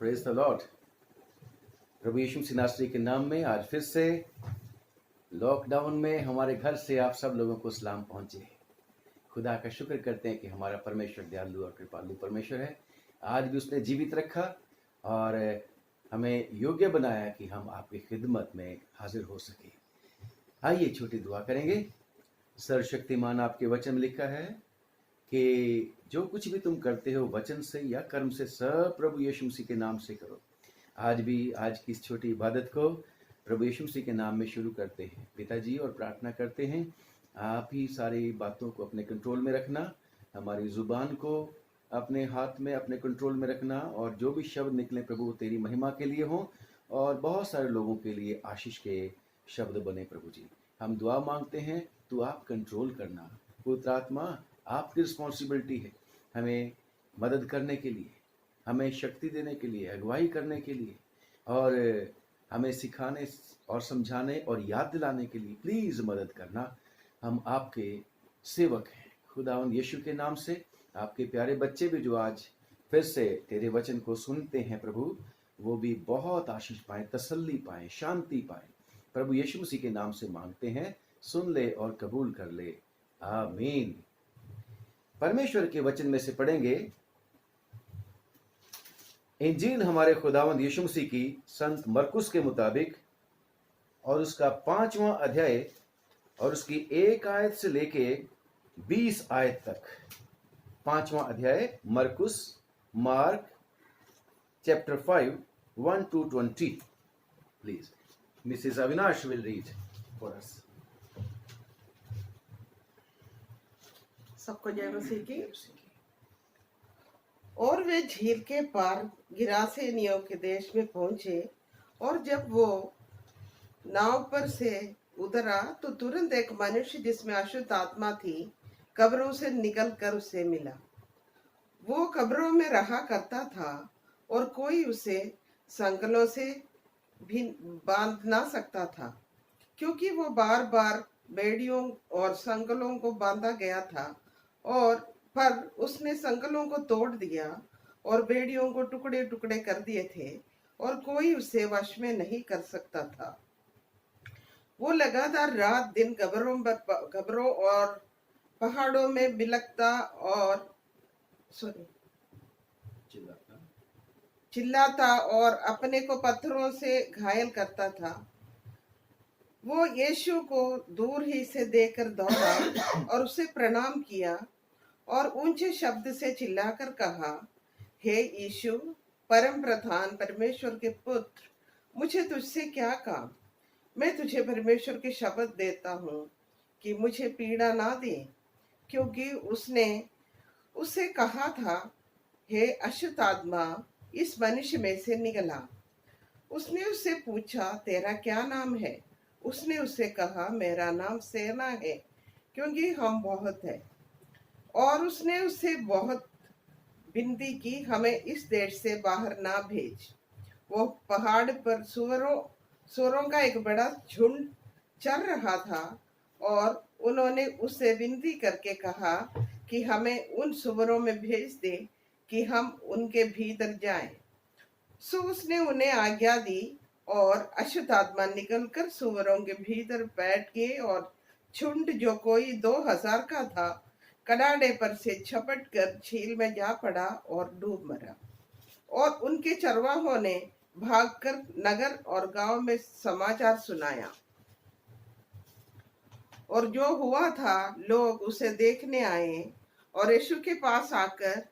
Praise the Lord. प्रभु यीशु मसीह नासरी के नाम में आज फिर से लॉकडाउन में हमारे घर से आप सब लोगों को सलाम पहुंचे। खुदा का शुक्र करते हैं कि हमारा परमेश्वर दयालु और कृपालु परमेश्वर है। आज भी उसने जीवित रखा और हमें योग्य बनाया कि हम आपकी खिदमत में हाजिर हो सके। आइए छोटी दुआ करेंगे। सर्वशक्तिमान आपके वचन में लिखा है कि जो कुछ भी तुम करते हो वचन से या कर्म से सब प्रभु यीशु मसीह के नाम से करो। आज भी आज की इस छोटी इबादत को प्रभु यीशु मसीह के नाम में शुरू करते हैं पिताजी, और प्रार्थना करते हैं आप ही सारी बातों को अपने कंट्रोल में रखना, हमारी जुबान को अपने हाथ में अपने कंट्रोल में रखना, और जो भी शब्द निकले प्रभु तेरी महिमा के लिए हों और बहुत सारे लोगों के लिए आशीष के शब्द बने। प्रभु जी, हम दुआ मांगते हैं, तू आप कंट्रोल करना। पुत्र आत्मा, आपकी रिस्पॉन्सिबिलिटी है हमें मदद करने के लिए, हमें शक्ति देने के लिए, अगुवाई करने के लिए, और हमें सिखाने और समझाने और याद दिलाने के लिए प्लीज़ मदद करना। हम आपके सेवक हैं खुदावंद यीशु के नाम से। आपके प्यारे बच्चे भी जो आज फिर से तेरे वचन को सुनते हैं प्रभु, वो भी बहुत आशीष पाएं, तसल्ली पाएं, शांति पाएं। प्रभु यीशु मसीह के नाम से मांगते हैं, सुन ले और कबूल कर ले, आमीन। परमेश्वर के वचन में से पढ़ेंगे इंजील हमारे खुदावंद यीशु मसीह की संत मरकुस के मुताबिक, और उसका 5वां अध्याय और उसकी 1 आयत से लेके 20 आयत तक। 5वां अध्याय मरकुस, mark chapter 5 1 to 20। Please Mrs Avinash will read for us. सबको जय मसीह की। और वे झील के पार गिरासेनियों के देश में पहुंचे, और जब वो नाव पर से उतरा तो तुरंत एक मनुष्य जिसमें अशुद्ध आत्मा थी कब्रों से निकलकर उसे मिला। वो कब्रों में रहा करता था और कोई उसे संगलों से भी बांध ना सकता था, क्योंकि वो बार बार बेड़ियों और संगलों को बांधा गया था। और पर उसने संगलों को तोड़ दिया और बेड़ियों को टुकड़े टुकड़े कर दिए थे, और कोई उसे वश में नहीं कर सकता था। वो लगातार रात दिन कब्रों और पहाड़ों में बिलखता और चिल्लाता और अपने को पत्थरों से घायल करता था। वो यीशु को दूर ही से देखकर दौड़ा और उसे प्रणाम किया और ऊंचे शब्द से चिल्लाकर कहा, हे यीशु, परम प्रधान परमेश्वर के पुत्र, मुझे तुझसे क्या काम? मैं तुझे परमेश्वर की शपथ देता हूँ कि मुझे पीड़ा ना दे, क्योंकि उसने उससे कहा था, हे अशुद्ध आत्मा, इस मनुष्य में से निकला। उसने उससे पूछा, तेरा क्या नाम है? उसने उससे कहा, मेरा नाम सेना है, क्योंकि हम बहुत है। और उसने उससे बहुत विनती की, हमें इस देश से बाहर ना भेज। वो पहाड़ पर सुअरों का एक बड़ा झुंड चल रहा था, और उन्होंने उससे विनती करके कहा कि हमें उन सुअरों में भेज दे कि हम उनके भीतर जाएं। सो उसने उन्हें आज्ञा दी, और अशुद्ध आत्मा निकलकर सुअरों के भीतर बैठ गए, और झुंड जो कोई 2000 का था कनाडे पर से झपट कर झील में जा पड़ा और डूब मरा। और उनके चरवाहों ने भागकर नगर और गांव में समाचार सुनाया। और जो हुआ था, लोग उसे देखने आए, और यीशु के पास आकर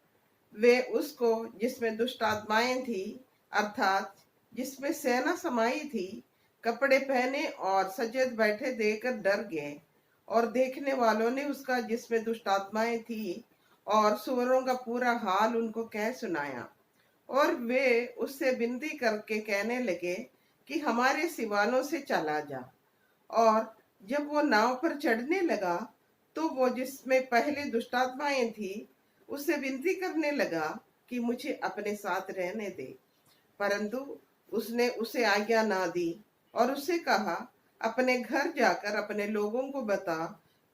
वे उसको, जिसमें दुष्ट आत्माएं थी, अर्थात जिसमें सेना समाई थी, कपड़े पहने और सजग बैठे देखकर डर गए। और देखने वालों ने उसका, जिसमें दुष्ट आत्माएं थी, और सुअरों का पूरा हाल उनको कह सुनाया। और वे उससे विनती करके कहने लगे कि हमारे सिवानों से चला जा। और जब वो नाव पर चढ़ने लगा तो वो, जिसमें पहले दुष्टात्माएं थी, उससे विनती करने लगा कि मुझे अपने साथ रहने दे। परंतु उसने उसे आज्ञा ना दी, और उससे कहा, अपने घर जाकर अपने लोगों को बता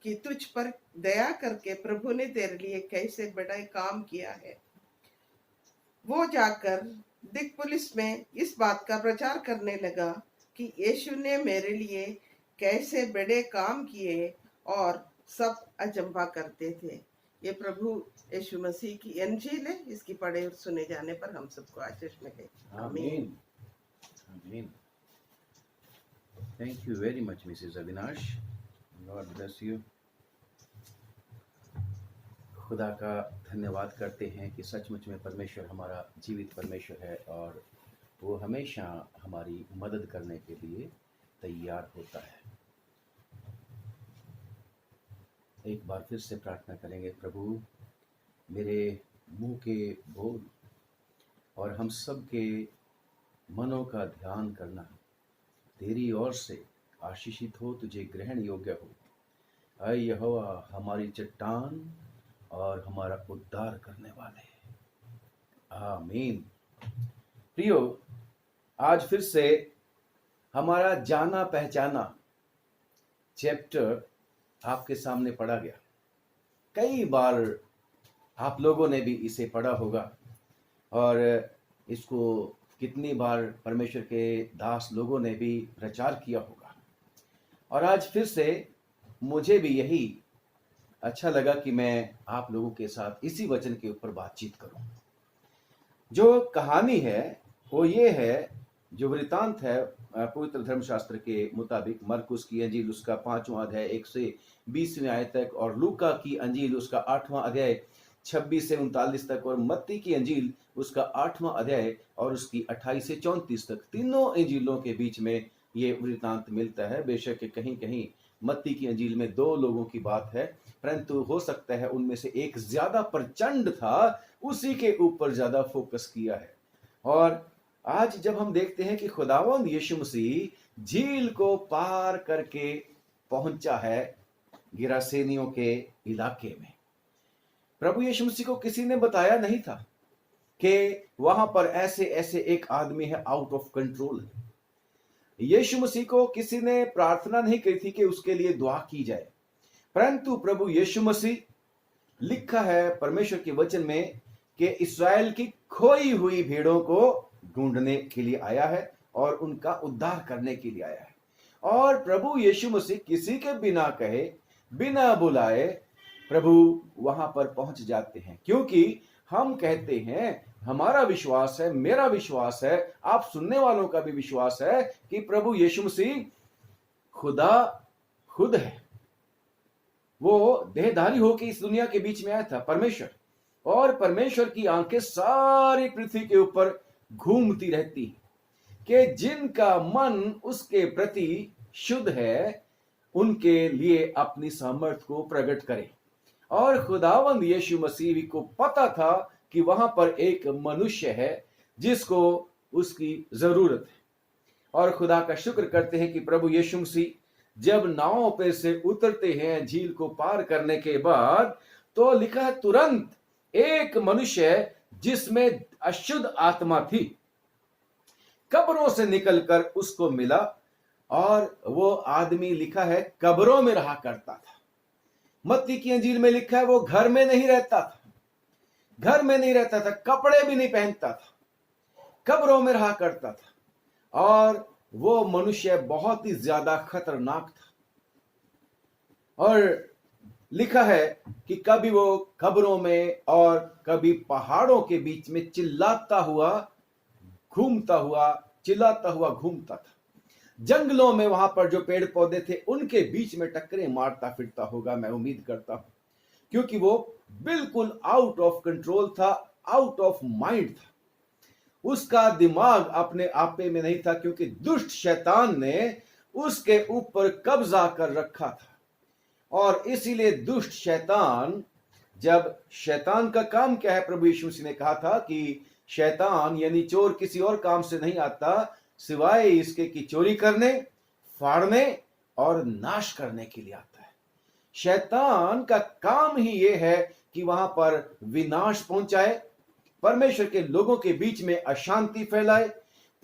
कि तुझ पर दया करके प्रभु ने तेरे लिए कैसे बड़ा काम किया है। वो जाकर दिकपुलिस में इस बात का प्रचार करने लगा कि यीशु ने मेरे लिए कैसे बड़े काम किए, और सब अचंभा करते थे। ये प्रभु यीशु मसीह की अंजील है। इसकी पढ़े और सुने जाने पर हम सबको आशीष मिले। आमीन आमीन। Thank you very much Mrs Avinash, God bless you. खुदा का धन्यवाद करते हैं कि सचमुच में परमेश्वर हमारा जीवित परमेश्वर है और वो हमेशा हमारी मदद करने के लिए तैयार होता है। एक बार फिर से प्रार्थना करेंगे, प्रभु मेरे मुंह के बोल और हम सब के मनों का ध्यान करना तेरी ओर से आशीषित हो, तुझे ग्रहण योग्य हो। ऐ यहोवा हमारी चट्टान और हमारा उद्धार करने वाले। आमीन। प्रियो, आज फिर से हमारा जाना पहचाना चैप्टर आपके सामने पढ़ा गया। कई बार आप लोगों ने भी इसे पढ़ा होगा और इसको कितनी बार परमेश्वर के दास लोगों ने भी प्रचार किया होगा। और आज फिर से मुझे भी यही अच्छा लगा कि मैं आप लोगों के साथ इसी वचन के ऊपर बातचीत करूं। जो कहानी है वो ये है, जो वृतांत है पवित्र धर्मशास्त्र के मुताबिक मरकुस की अंजील उसका 5वां अध्याय 1 से 20वें आयत तक, और लूका की अंजील उसका 8वां अध्याय 26 से 39 तक, और मत्ती की अंजील उसका 8वां अध्याय और उसकी 28 से 34 तक। तीनों अंजीलों के बीच में ये वृतांत मिलता है। बेशक कहीं कहीं मत्ती की अंजील में 2 लोगों की बात है, परंतु हो सकता है उनमें से एक ज्यादा प्रचंड था, उसी के ऊपर ज्यादा फोकस किया है। और आज जब हम देखते हैं कि खुदावंद यीशु मसीह झील को पार करके पहुंचा है गिरासेनियों के इलाके में, प्रभु यीशु मसीह को किसी ने बताया नहीं था कि वहां पर ऐसे ऐसे एक आदमी है, आउट ऑफ कंट्रोल है। यीशु मसीह को किसी ने प्रार्थना नहीं की थी कि उसके लिए दुआ की जाए, परंतु प्रभु यीशु मसीह, लिखा है परमेश्वर के वचन में कि इस्राएल की खोई हुई भेड़ों को ढूंढने के लिए आया है और उनका उद्धार करने के लिए आया है। और प्रभु यीशु मसीह किसी के बिना कहे, बिना बुलाए प्रभु वहां पर पहुंच जाते हैं, क्योंकि हम कहते हैं, हमारा विश्वास है, मेरा विश्वास है, आप सुनने वालों का भी विश्वास है कि प्रभु यीशु मसीह खुदा खुद है। वो देहधारी होकर इस दुनिया के बीच में आया था, परमेश्वर, और परमेश्वर की आंखें सारी पृथ्वी के ऊपर घूमती रहती कि जिनका मन उसके प्रति शुद्ध है उनके लिए अपनी सामर्थ्य को प्रकट करे। और खुदावंद यीशु मसीह को पता था कि वहां पर एक मनुष्य है जिसको उसकी जरूरत है। और खुदा का शुक्र करते हैं कि प्रभु यीशु मसीह जब नाव पे से उतरते हैं झील को पार करने के बाद, तो लिखा है तुरंत एक मनुष्य जिसमें अशुद्ध आत्मा थी कब्रों से निकलकर उसको मिला, और वो आदमी लिखा है कब्रों में रहा करता था। मत्ती की अंजील में लिखा है वो घर में नहीं रहता था, घर में नहीं रहता था, कपड़े भी नहीं पहनता था, कब्रों में रहा करता था। और वो मनुष्य बहुत ही ज्यादा खतरनाक था, और लिखा है कि कभी वो कब्रों में और कभी पहाड़ों के बीच में चिल्लाता हुआ चिल्लाता हुआ घूमता था। जंगलों में वहां पर जो पेड़ पौधे थे उनके बीच में टक्करें मारता फिरता होगा, मैं उम्मीद करता हूं, क्योंकि वो बिल्कुल आउट ऑफ कंट्रोल था, आउट ऑफ माइंड था। उसका दिमाग अपने आपे में नहीं था, क्योंकि दुष्ट शैतान ने उसके ऊपर कब्जा कर रखा था। और इसीलिए दुष्ट शैतान, जब शैतान का काम क्या है, प्रभु यीशु मसीह ने कहा था कि शैतान यानी चोर किसी और काम से नहीं आता सिवाय इसके कि चोरी करने, फाड़ने और नाश करने के लिए आता है। शैतान का काम ही यह है कि वहां पर विनाश पहुंचाए, परमेश्वर के लोगों के बीच में अशांति फैलाए,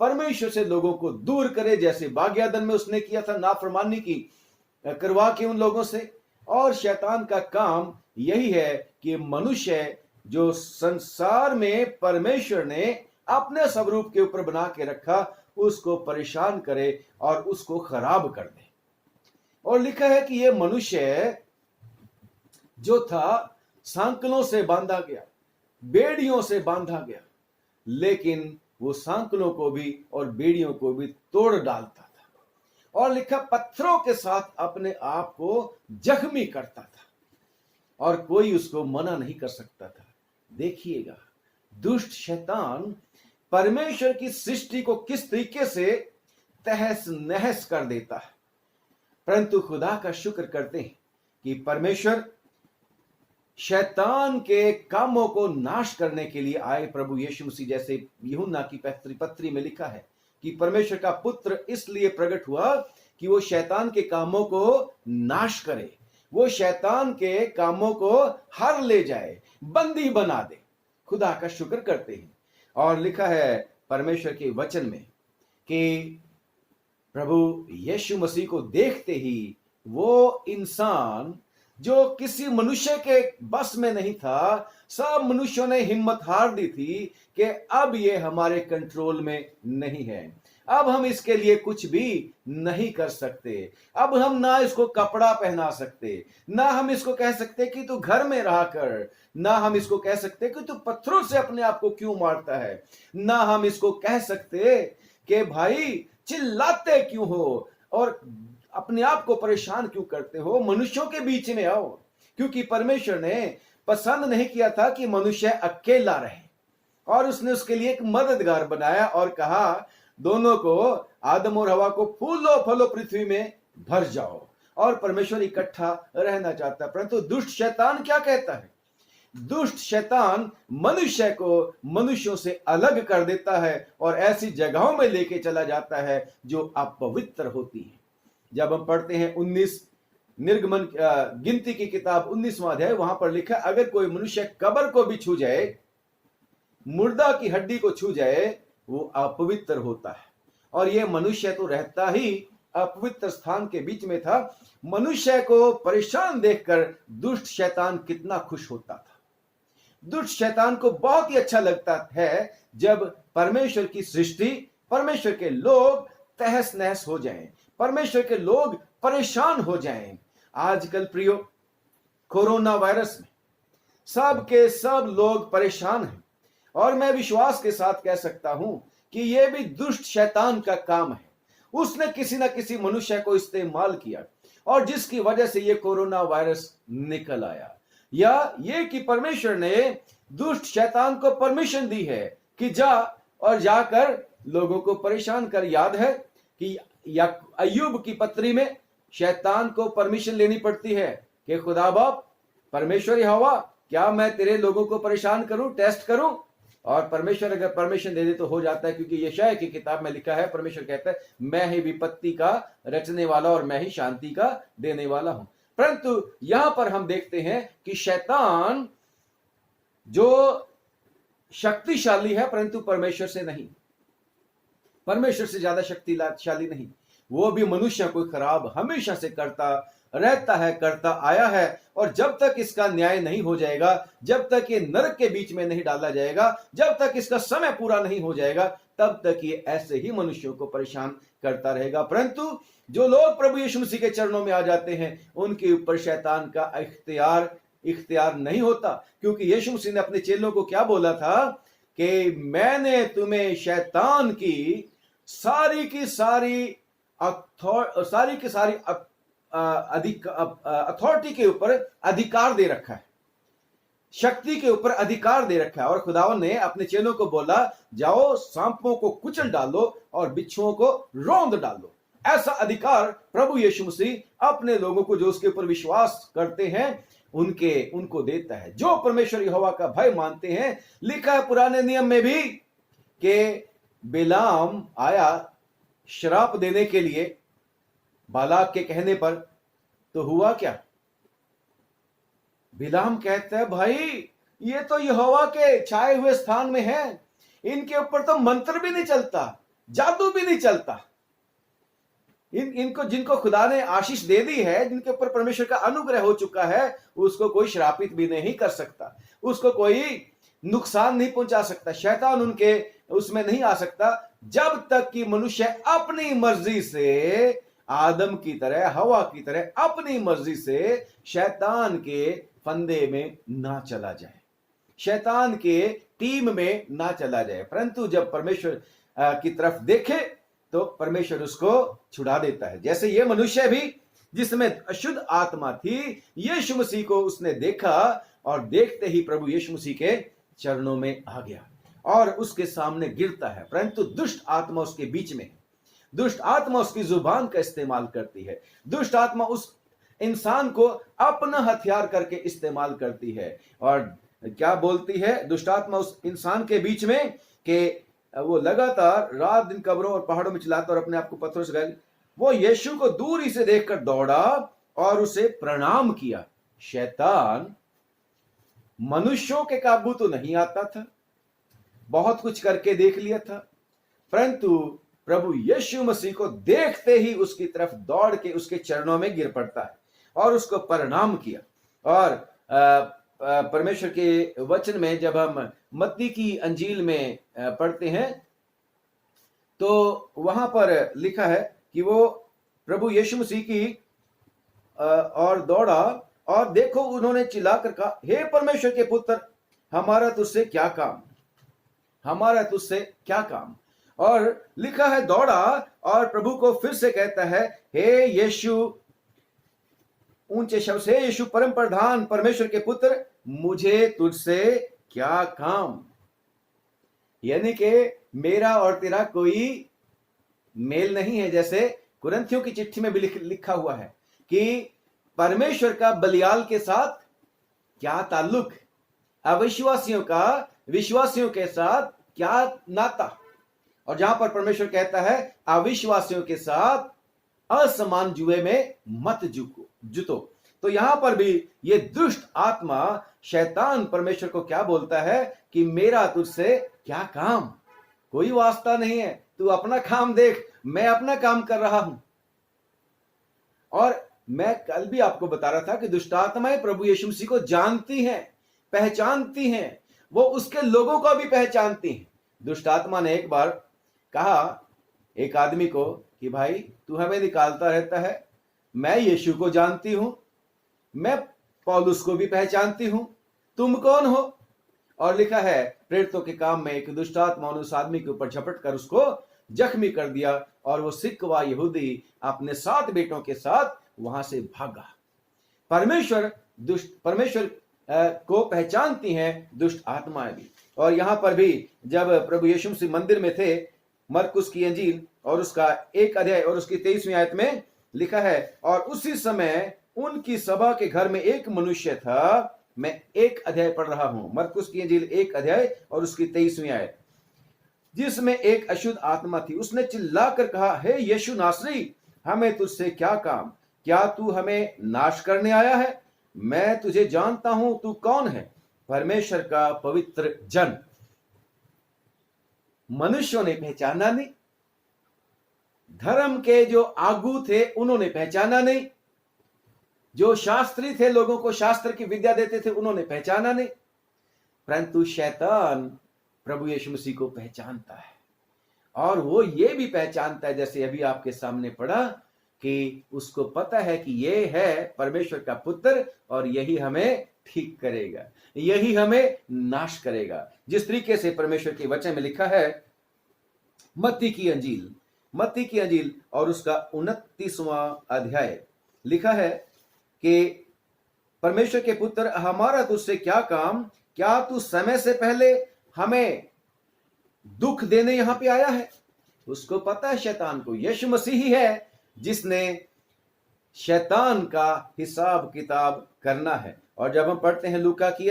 परमेश्वर से लोगों को दूर करे, जैसे बाग्यादन में उसने किया था, नाफरमानी की करवा के उन लोगों से। और शैतान का काम यही है कि मनुष्य जो संसार में परमेश्वर ने अपने स्वरूप के ऊपर बना के रखा, उसको परेशान करे और उसको खराब कर दे। और लिखा है कि यह मनुष्य जो था सांकलों से बांधा गया, बेड़ियों से बांधा गया, लेकिन वो सांकलों को भी और बेड़ियों को भी तोड़ डालता था। और लिखा पत्थरों के साथ अपने आप को जख्मी करता था और कोई उसको मना नहीं कर सकता था। देखिएगा, दुष्ट शैतान परमेश्वर की सृष्टि को किस तरीके से तहस नहस कर देता है। परंतु खुदा का शुक्र करते हैं कि परमेश्वर शैतान के कामों को नाश करने के लिए आए प्रभु यीशु मसीह। जैसे यूहन्ना की पत्री में लिखा है कि परमेश्वर का पुत्र इसलिए प्रकट हुआ कि वो शैतान के कामों को नाश करे, वो शैतान के कामों को हर ले जाए, बंदी बना दे। खुदा का शुक्र करते हैं। और लिखा है परमेश्वर के वचन में कि प्रभु यीशु मसीह को देखते ही वो इंसान जो किसी मनुष्य के बस में नहीं था, सब मनुष्यों ने हिम्मत हार दी थी कि अब ये हमारे कंट्रोल में नहीं है, अब हम इसके लिए कुछ भी नहीं कर सकते, अब हम ना इसको कपड़ा पहना सकते, ना हम इसको कह सकते कि तू घर में रहा कर, ना हम इसको कह सकते कि तू पत्थरों से अपने आप को क्यों मारता है, ना हम इसको कह सकते कि भाई चिल्लाते क्यों हो और अपने आप को परेशान क्यों करते हो, मनुष्यों के बीच में आओ। क्योंकि परमेश्वर ने पसंद नहीं किया था कि मनुष्य अकेला रहे, और उसने उसके लिए एक मददगार बनाया और कहा दोनों को, आदम और हवा को, फूलो फलो पृथ्वी में भर जाओ। और परमेश्वर इकट्ठा रहना चाहता है। परंतु दुष्ट शैतान क्या कहता है? दुष्ट शैतान मनुष्य को मनुष्यों से अलग कर देता है और ऐसी जगहों में लेके चला जाता है जो अपवित्र होती है। जब हम पढ़ते हैं 19 निर्गमन गिनती की किताब 19वां अध्याय, वहां पर लिखा अगर कोई मनुष्य कब्र को भी छू जाए, मुर्दा की हड्डी को छू जाए, वो अपवित्र होता है। और ये मनुष्य तो रहता ही अपवित्र स्थान के बीच में था। मनुष्य को परेशान देखकर दुष्ट शैतान कितना खुश होता था। दुष्ट शैतान को बहुत ही अच्छा लगता है जब परमेश्वर की सृष्टि, परमेश्वर के लोग तहस नहस हो जाएं, परमेश्वर के लोग परेशान हो जाएं। आजकल प्रियो, कोरोना वायरस में सब के सब लोग परेशान हैं, और मैं विश्वास के साथ कह सकता हूं कि यह भी दुष्ट शैतान का काम है। उसने किसी ना किसी मनुष्य को इस्तेमाल किया और जिसकी वजह से यह कोरोना वायरस निकल आया। या ये कि परमेश्वर ने दुष्ट शैतान को परमिशन दी है कि जा और जाकर लोगों को परेशान कर। याद है कि या अय्यूब की पत्री में शैतान को परमिशन लेनी पड़ती है कि खुदा बाप परमेश्वर यहोवा, क्या मैं तेरे लोगों को परेशान करूं, टेस्ट करूं? और परमेश्वर अगर परमिशन दे दे तो हो जाता है, क्योंकि यशायाह की किताब में लिखा है, परमेश्वर कहता है मैं ही विपत्ति का रचने वाला और मैं ही शांति का देने वाला हूं। परंतु यहां पर हम देखते हैं कि शैतान जो शक्तिशाली है परंतु परमेश्वर से नहीं, परमेश्वर से ज्यादा शक्तिशाली नहीं, वो भी मनुष्य को खराब हमेशा से करता रहता है, करता आया है। और जब तक इसका न्याय नहीं हो जाएगा, जब तक ये नरक के बीच में नहीं डाला जाएगा, जब तक इसका समय पूरा नहीं हो जाएगा, तब तक ये ऐसे ही मनुष्यों को परेशान करता रहेगा। परंतु जो लोग प्रभु यीशु मसीह के चरणों में आ जाते हैं, उनके ऊपर शैतान का इख्तियार नहीं होता। क्योंकि यीशु मसीह ने अपने चेलों को क्या बोला था कि मैंने तुम्हें शैतान की सारी अथॉरिटी के ऊपर अधिकार दे रखा है, शक्ति के ऊपर अधिकार दे रखा है। और खुदावन ने अपने चेलों को बोला जाओ सांपों को कुचल डालो और बिच्छुओं को रौंद डालो। ऐसा अधिकार प्रभु यीशु मसीह अपने लोगों को जो उसके ऊपर विश्वास करते हैं उनको देता है, जो परमेश्वर यहोवा का भय मानते हैं। लिखा है पुराने नियम में भी कि बिलाम आया श्राप देने के लिए बालाक के कहने पर, तो हुआ क्या? बिलाम कहता है भाई ये तो यहोवा के छाए हुए स्थान में है, इनके ऊपर तो मंत्र भी नहीं चलता, जादू भी नहीं चलता। इनको जिनको खुदा ने आशीष दे दी है, जिनके ऊपर परमेश्वर का अनुग्रह हो चुका है, उसको कोई श्रापित भी नहीं कर सकता, उसको कोई नुकसान नहीं पहुंचा सकता, शैतान उनके उसमें नहीं आ सकता जब तक कि मनुष्य अपनी मर्जी से, आदम की तरह, हवा की तरह अपनी मर्जी से शैतान के फंदे में ना चला जाए, शैतान के टीम में ना चला जाए। परंतु जब परमेश्वर की तरफ देखे तो परमेश्वर उसको छुड़ा देता है। जैसे ये मनुष्य भी, जिसमें अशुद्ध आत्मा थी, यीशु मसीह को उसने देखा और देखते ही प्रभु यीशु मसीह के चरणों में आ गया और उसके सामने गिरता है। परंतु दुष्ट आत्मा उसके बीच में, दुष्ट आत्मा उसकी जुबान का इस्तेमाल करती है, दुष्ट आत्मा उस इंसान को अपना हथियार करके इस्तेमाल करती है। और क्या बोलती है दुष्ट आत्मा उस इंसान के बीच में कि वो लगातार रात दिन कब्रों और पहाड़ों में चिल्लाता और अपने आप को पत्थरों से घायल। वो यीशु को दूरी से देखकर दौड़ा और उसे प्रणाम किया। शैतान मनुष्यों के काबू तो नहीं आता था, बहुत कुछ करके देख लिया था, परंतु प्रभु यीशु मसीह को देखते ही उसकी तरफ दौड़ के उसके चरणों में गिर पड़ता है और उसको प्रणाम किया। और परमेश्वर के वचन में जब हम मत्ती की अंजील में पढ़ते हैं तो वहां पर लिखा है कि वो प्रभु यीशु मसीह की और दौड़ा और देखो उन्होंने चिल्लाकर कहा, हे परमेश्वर के पुत्र, हमारा तुझसे क्या काम, हमारा तुझसे क्या काम। और लिखा है दौड़ा और प्रभु को फिर से कहता है, हे यीशु, ऊंचे शब्द से, यीशु परम प्रधान परमेश्वर के पुत्र, मुझे तुझसे क्या काम। यानी कि मेरा और तेरा कोई मेल नहीं है। जैसे कुरिन्थियों की चिट्ठी में भी लिखा हुआ है कि परमेश्वर का बलियाल के साथ क्या ताल्लुक, अविश्वासियों का विश्वासियों के साथ क्या नाता। और जहां पर परमेश्वर कहता है अविश्वासियों के साथ असमान जुए में मत जुतो, तो यहां पर भी ये दुष्ट आत्मा शैतान परमेश्वर को क्या बोलता है कि मेरा तुझसे क्या काम, कोई वास्ता नहीं है, तू अपना काम देख, मैं अपना काम कर रहा हूं। और मैं कल भी आपको बता रहा था कि दुष्ट आत्माएं प्रभु यीशु मसीह को जानती हैं, पहचानती हैं, वो उसके लोगों को भी पहचानती हैं। दुष्ट आत्मा ने एक बार कहा एक आदमी को कि भाई तू हमें निकालता रहता है, मैं यीशु को जानती हूं, मैं पौलुस को भी पहचानती हूं, तुम कौन हो। और लिखा है प्रेरितों के काम में एक दुष्ट आत्मा ने उस आदमी के ऊपर झपट कर उसको जख्मी कर दिया और वो सिख व यहूदी अपने 7 बेटों के साथ वहां से भागा। परमेश्वर को पहचानती हैं दुष्ट आत्माएं भी। और यहां पर भी जब प्रभु यीशु मसीह मंदिर में थे, मरकुस की अंजील और उसका 1 अध्याय और उसकी 23वीं आयत में लिखा है, और उसी समय उनकी सभा के घर में एक मनुष्य था। मैं 1 अध्याय पढ़ रहा हूं, मरकुस की अंजील 1 अध्याय और उसकी 23वीं आयत, जिसमें एक अशुद्ध आत्मा थी। उसने चिल्लाकर कहा, हे यीशु नासरी, हमें तुझसे क्या काम, क्या तू हमें नाश करने आया है? मैं तुझे जानता हूं, तू कौन है, परमेश्वर का पवित्र जन। मनुष्यों ने पहचाना नहीं, धर्म के जो आगू थे उन्होंने पहचाना नहीं, जो शास्त्री थे, लोगों को शास्त्र की विद्या देते थे, उन्होंने पहचाना नहीं, परंतु शैतान प्रभु यीशु मसीह को पहचानता है। और वो ये भी पहचानता है, जैसे अभी आपके सामने पढ़ा, कि उसको पता है कि ये है परमेश्वर का पुत्र और यही हमें ठीक करेगा, यही हमें नाश करेगा। जिस तरीके से परमेश्वर के वचन में लिखा है मत्ती की अंजील और उसका 29वां अध्याय लिखा है कि परमेश्वर के पुत्र, हमारा तुझसे क्या काम, क्या तू समय से पहले हमें दुख देने यहां पे आया है? उसको पता है शैतान को यीशु मसीह ही है जिसने शैतान का हिसाब किताब करना है। और जब हम पढ़ते हैं लूका की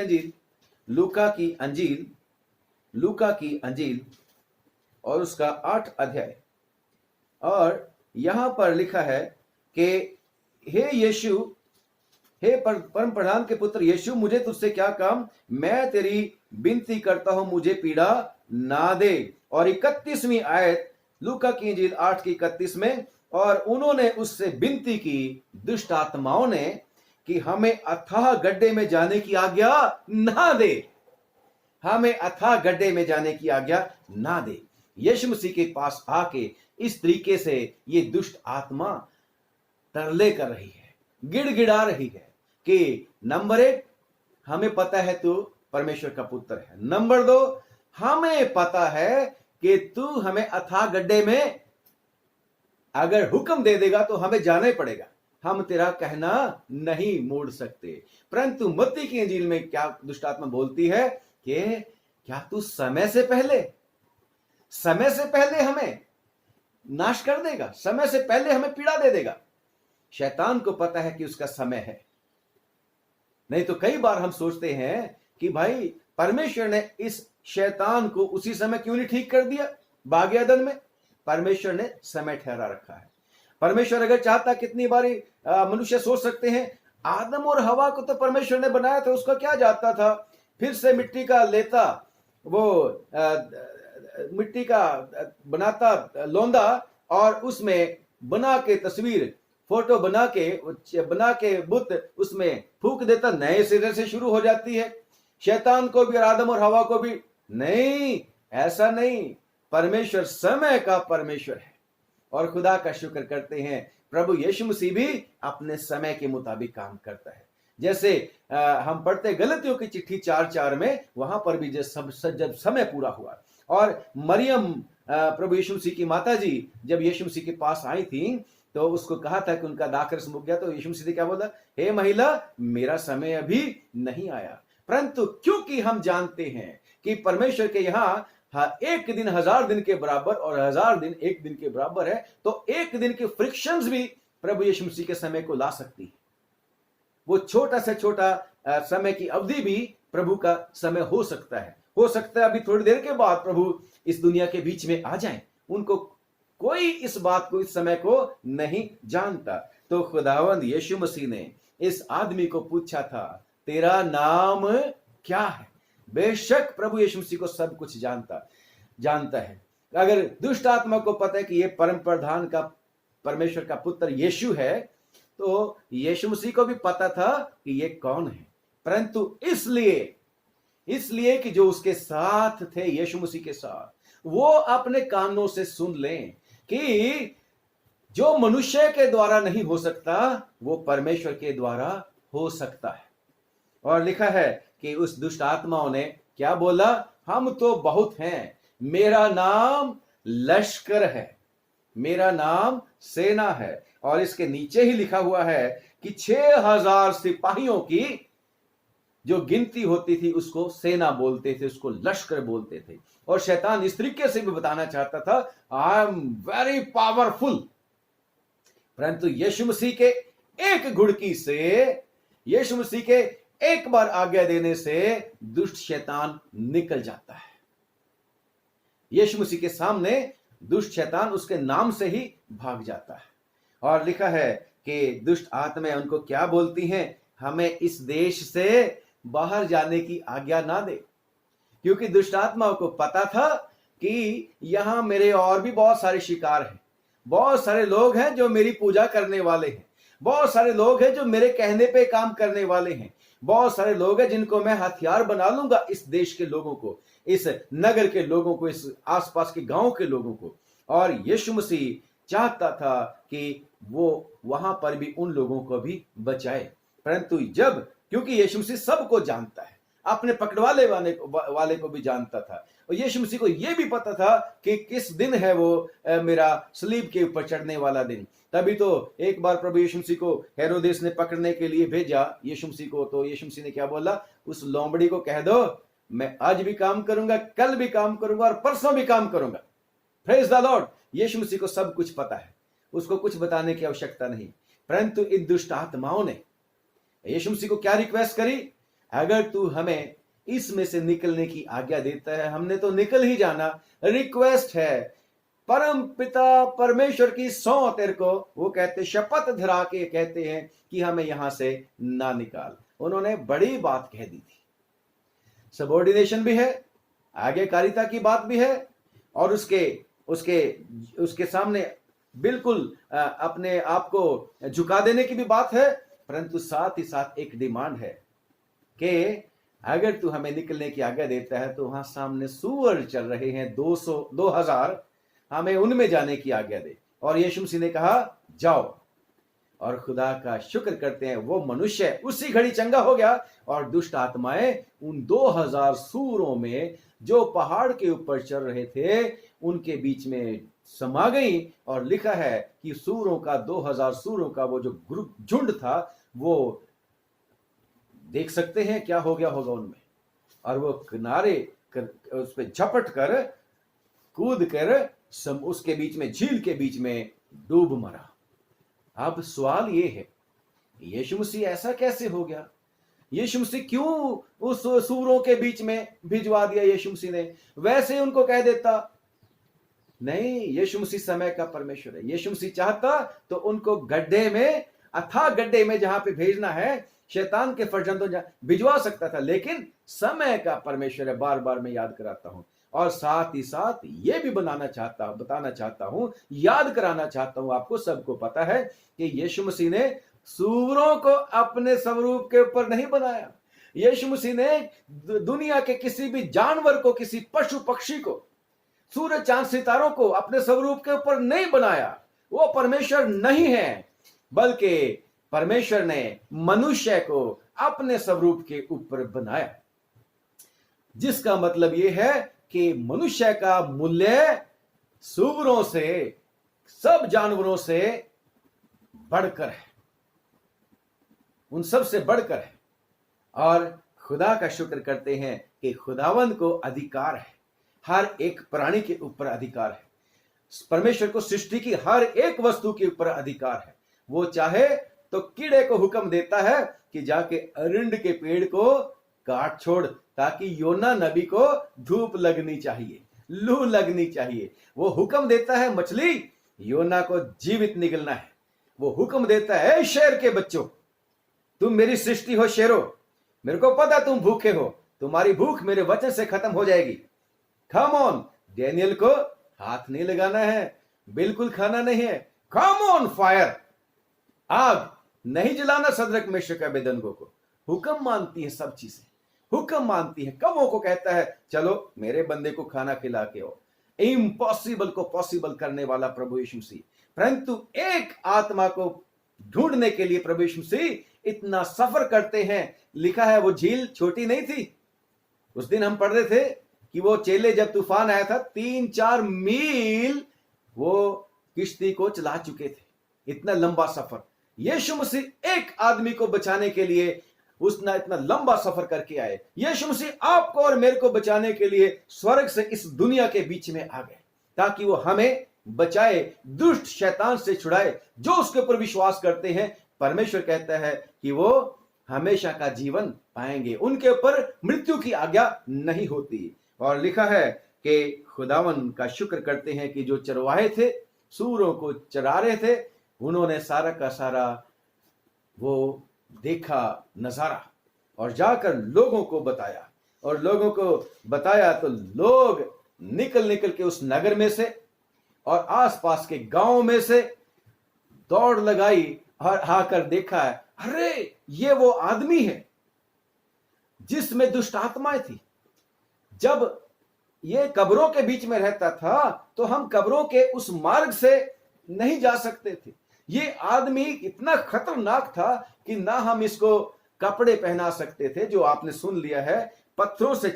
अंजील और उसका 8 अध्याय, और यहां पर लिखा है कि हे यीशु, हे परम प्रधान के पुत्र यीशु, मुझे तुझसे क्या काम, मैं तेरी विनती करता हूं, मुझे पीड़ा ना दे। और 31वीं आयत लूका की अंजील 8 की 31 में, और उन्होंने उससे विनती की, दुष्ट आत्माओं ने, कि हमें अथाह गड्ढे में जाने की आज्ञा ना दे। हमें अथाह गड्ढे में जाने की आज्ञा ना दे। यीशु मसीह के पास आके इस तरीके से ये दुष्ट आत्मा तरले कर रही है, गिड़गिड़ा रही है कि नंबर एक, हमें पता है तू परमेश्वर का पुत्र है। नंबर दो, हमें पता है कि तू हमें अथाह गड्ढे में अगर हुक्म दे देगा तो हमें जाना ही पड़ेगा, हम तेरा कहना नहीं मोड़ सकते। परंतु मत्ती की इंजील में क्या दुष्ट आत्मा बोलती है कि क्या तू समय से पहले हमें नाश कर देगा, समय से पहले हमें पीड़ा दे देगा। शैतान को पता है कि उसका समय है। नहीं तो कई बार हम सोचते हैं कि भाई परमेश्वर ने इस शैतान को उसी समय क्यों नहीं ठीक कर दिया बाग एदन में। परमेश्वर ने समय ठहरा रखा है। परमेश्वर अगर चाहता, कितनी बारी मनुष्य सोच सकते हैं, आदम और हवा को तो परमेश्वर ने बनाया था, उसका क्या जाता था, फिर से मिट्टी का लेता, वो मिट्टी का बनाता लोंदा और उसमें बना के तस्वीर, फोटो बना के बुत उसमें फूक देता, नए सिरे से शुरू हो जाती है। शैतान को भी और आदम और हवा को भी नहीं, ऐसा नहीं। परमेश्वर समय का परमेश्वर है और खुदा का शुक्र करते हैं प्रभु यीशु मसीह भी अपने समय के मुताबिक काम करता है। जैसे हम पढ़ते गलतियों की चिट्ठी 4:4 में, वहां पर भी जब समय पूरा हुआ और मरियम प्रभु यीशु मसीह की माता जी जब यीशु मसीह के पास आई थी तो उसको कहा था कि उनका दाखरस मुक गया, तो यीशु मसीह ने क्या बोला, हे महिला, मेरा समय अभी नहीं आया। परंतु क्योंकि हम जानते हैं कि परमेश्वर के यहाँ एक दिन 1000 दिन के बराबर और 1000 दिन एक दिन के बराबर है, तो एक दिन के फ्रिक्शंस भी प्रभु यीशु मसीह के समय को ला सकती है। वो छोटा से छोटा समय की अवधि भी प्रभु का समय हो सकता है। अभी थोड़ी देर के बाद प्रभु इस दुनिया के बीच में आ जाएं, उनको कोई इस बात को, इस समय को नहीं जानता। तो खुदावंद यीशु मसीह ने इस आदमी को पूछा था, तेरा नाम क्या है? बेशक प्रभु यीशु मसीह को सब कुछ जानता है। अगर दुष्ट आत्मा को पता है कि ये परम प्रधान का परमेश्वर का पुत्र यीशु है, तो यीशु मसीह को भी पता था कि ये कौन है। परंतु इसलिए कि जो उसके साथ थे, यीशु मसीह के साथ, वो अपने कानों से सुन लें कि जो मनुष्य के द्वारा नहीं हो सकता वो परमेश्वर के द्वारा हो सकता है। और लिखा है कि उस दुष्ट आत्माओं ने क्या बोला, हम तो बहुत हैं, मेरा नाम लश्कर है, मेरा नाम सेना है। और इसके नीचे ही लिखा हुआ है कि 6000 सिपाहियों की जो गिनती होती थी उसको सेना बोलते थे, उसको लश्कर बोलते थे। और शैतान इस तरीके से भी बताना चाहता था, आई एम वेरी पावरफुल। परंतु यीशु मसीह के एक घुड़की से, यीशु मसीह के एक बार आज्ञा देने से दुष्ट शैतान निकल जाता है। यीशु मसीह के सामने दुष्ट शैतान उसके नाम से ही भाग जाता है। और लिखा है कि दुष्ट आत्माएं उनको क्या बोलती हैं, हमें इस देश से बाहर जाने की आज्ञा ना दे, क्योंकि दुष्ट आत्माओं को पता था कि यहां मेरे और भी बहुत सारे शिकार हैं, बहुत सारे लोग हैं जो मेरी पूजा करने वाले हैं, बहुत सारे लोग हैं जो मेरे कहने पे काम करने वाले हैं, बहुत सारे लोग हैं जिनको मैं हथियार बना लूंगा, इस देश के लोगों को, इस नगर के लोगों को, इस आसपास के गांव के लोगों को। और यीशु मसीह चाहता था कि वो वहां पर भी उन लोगों को भी बचाए। परंतु क्योंकि यीशु मसीह सबको जानता है, अपने पकड़वाले वाले को भी जानता था, और यीशु मसीह को यह भी पता था कि किस दिन है वो मेरा सलीब के ऊपर चढ़ने वाला दिन। तभी तो एक बार प्रभु यीशु मसीह को हेरोदेस ने पकड़ने के लिए भेजा यीशु मसीह को, तो यीशु मसीह ने क्या बोला, उस लोमड़ी को कह दो मैं आज भी काम करूंगा, कल भी काम करूंगा और परसों भी काम करूंगा। Praise the Lord. Yeshu Masih को सब कुछ पता है, उसको कुछ बताने की आवश्यकता नहीं। परंतु इन दुष्ट आत्माओं ने यीशु मसीह को क्या रिक्वेस्ट करी, अगर तू हमें इसमें से निकलने की आज्ञा देता है, हमने तो निकल ही जाना। रिक्वेस्ट है, परम पिता परमेश्वर की सौ तेरे को, वो कहते, शपथ धरा के कहते हैं कि हमें यहां से ना निकाल। उन्होंने बड़ी बात कह दी थी, सबॉर्डिनेशन भी है, आज्ञाकारिता की बात भी है, और उसके सामने बिल्कुल अपने आप को झुका देने की भी बात है। परंतु साथ ही साथ एक डिमांड है कि अगर तू हमें निकलने की आज्ञा देता है तो वहां सामने सूअर चल रहे हैं 2000, हमें उनमें जाने की आज्ञा दे। और यीशु मसीह ने कहा जाओ, और खुदा का शुक्र करते हैं वो मनुष्य उसी घड़ी चंगा हो गया, और दुष्ट आत्माएं उन 2000 सूरों में जो पहाड़ के ऊपर चल रहे थे उनके बीच में समा गई। और लिखा है कि सूरों का 2000 सूरों का वो जो ग्रुप झुंड था, वो देख सकते हैं क्या हो गया होगा उनमें, और वो किनारे उस पर झपट कर कूद कर उसके बीच में, झील के बीच में डूब मरा। अब सवाल ये है, यीशु मसीह ऐसा कैसे हो गया? यीशु मसीह क्यों उस सूरों के बीच में भिजवा दिया? यीशु मसीह ने वैसे उनको कह देता। नहीं, यीशु मसीह समय का परमेश्वर है। यीशु मसीह चाहता तो उनको गड्ढे में, अथाह गड्ढे में जहां पे भेजना है, शैतान के फर्जंदों भिजवा सकता था, लेकिन समय का परमेश्वर है। बार बार मैं याद कराता हूं, और साथ ही साथ ये भी बताना चाहता हूं, याद कराना चाहता हूं, आपको सबको पता है कि यीशु मसीह ने सूरों को अपने स्वरूप के ऊपर नहीं बनाया। यीशु मसीह ने दुनिया के किसी भी जानवर को, किसी पशु पक्षी को, सूरज चांद सितारों को अपने स्वरूप के ऊपर नहीं बनाया। वो परमेश्वर नहीं है, बल्कि परमेश्वर ने मनुष्य को अपने स्वरूप के ऊपर बनाया, जिसका मतलब यह है कि मनुष्य का मूल्य सूरों से, सब जानवरों से बढ़कर है, उन सब से बढ़कर है। और खुदा का शुक्र करते हैं कि खुदावंद को अधिकार है, हर एक प्राणी के ऊपर अधिकार है। परमेश्वर को सृष्टि की हर एक वस्तु के ऊपर अधिकार है। वो चाहे तो कीड़े को हुक्म देता है कि जाके अरंड के पेड़ को काट छोड़, ताकि योना नबी को धूप लगनी चाहिए, लू लगनी चाहिए। वो हुक्म देता है मछली, योना को जीवित निकलना है। वो हुक्म देता है शेर के बच्चों, तुम मेरी सृष्टि हो शेरों, मेरे को पता तुम भूखे हो, तुम्हारी भूख मेरे वचन से खत्म हो जाएगी। कम ऑन, डैनियल को हाथ नहीं लगाना है, बिल्कुल खाना नहीं है। कम ऑन फायर, आग नहीं जलाना सदरक मेशक अबेदनगो को। हुक्म मानती है, सब चीजें हुक्म मानती है। कब को कहता है चलो मेरे बंदे को खाना खिला के आओ। इम्पॉसिबल को पॉसिबल करने वाला प्रभु यीशु मसीह, परंतु एक आत्मा को ढूंढने के लिए प्रभु यीशु मसीह इतना सफर करते हैं। लिखा है वो झील छोटी नहीं थी। उस दिन हम पढ़ रहे थे कि वो चेले जब तूफान आया था 3-4 मील वो किश्ती को चला चुके थे। इतना लंबा सफर यीशु मसीह एक आदमी को बचाने के लिए उसने इतना लंबा सफर करके आए। यीशु मसीह आपको और मेरे को बचाने के लिए स्वर्ग से इस दुनिया के बीच में आ गए, ताकि वो हमें बचाए, दुष्ट शैतान से छुड़ाए। जो उसके ऊपर विश्वास करते हैं, परमेश्वर कहता है कि वो हमेशा का जीवन पाएंगे, उनके ऊपर मृत्यु की आज्ञा नहीं होती। और लिखा है कि खुदावन का शुक्र करते हैं कि जो चरवाहे थे, सूरों को चरा रहे थे, उन्होंने सारा का सारा वो देखा नजारा और जाकर लोगों को बताया। और लोगों को बताया तो लोग निकल के उस नगर में से और आसपास के गांव में से दौड़ लगाई और आकर देखा है, अरे ये वो आदमी है जिसमें दुष्ट आत्माएं थी। जब ये कब्रों के बीच में रहता था तो हम कब्रों के उस मार्ग से नहीं जा सकते थे। ये आदमी इतना खतरनाक था कि ना हम इसको कपड़े पहना सकते थे, जो आपने सुन लिया है, पत्थरों से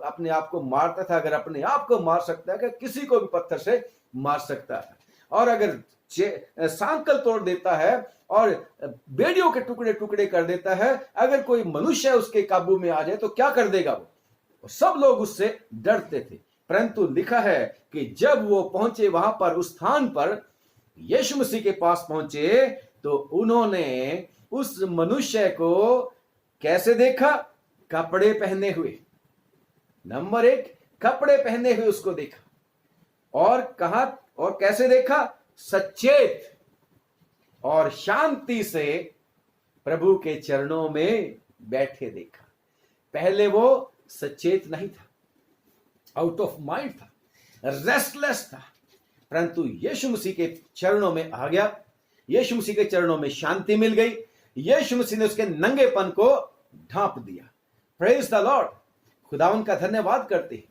अपने आप को मारता था। अगर अपने आप को मार सकता है, कि किसी को भी पत्थर से मार सकता है। और अगर सांकल तोड़ देता है और बेड़ियों के टुकड़े टुकड़े कर देता है, अगर कोई मनुष्य उसके काबू में आ जाए तो क्या कर देगा वो। सब लोग उससे डरते थे। परंतु लिखा है कि जब वो पहुंचे वहां पर, उस स्थान पर यीशु मसीह के पास पहुंचे, तो उन्होंने उस मनुष्य को कैसे देखा? कपड़े पहने हुए। नंबर 1, कपड़े पहने हुए उसको देखा। और कहा और कैसे देखा? सचेत और शांति से प्रभु के चरणों में बैठे देखा। पहले वो सचेत नहीं था, आउट ऑफ माइंड था, रेस्टलेस था, परंतु यीशु मसीह के चरणों में आ गया। यीशु मसीह के चरणों में शांति मिल गई। यीशु मसीह ने उसके नंगेपन को ढांप दिया। Praise the Lord. खुदावन का धन्यवाद करते हैं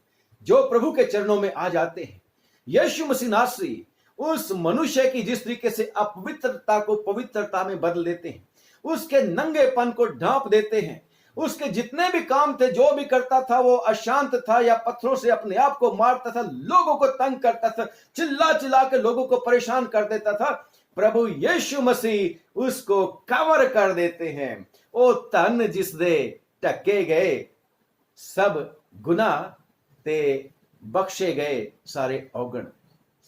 जो प्रभु के चरणों में आ जाते हैं। यीशु मसीह नासरी उस मनुष्य की जिस तरीके से अपवित्रता को पवित्रता में बदल देते हैं, उसके नंगेपन को ढांप देते हैं, उसके जितने भी काम थे, जो भी करता था वो अशांत था या पत्थरों से अपने आप को मारता था, लोगों को तंग करता था, चिल्ला चिल्ला के लोगों को परेशान कर देता था, प्रभु यीशु मसीह उसको कवर कर देते हैं। ओ तन जिस दे टके गए, सब गुनाह ते बख्शे गए सारे अवगुण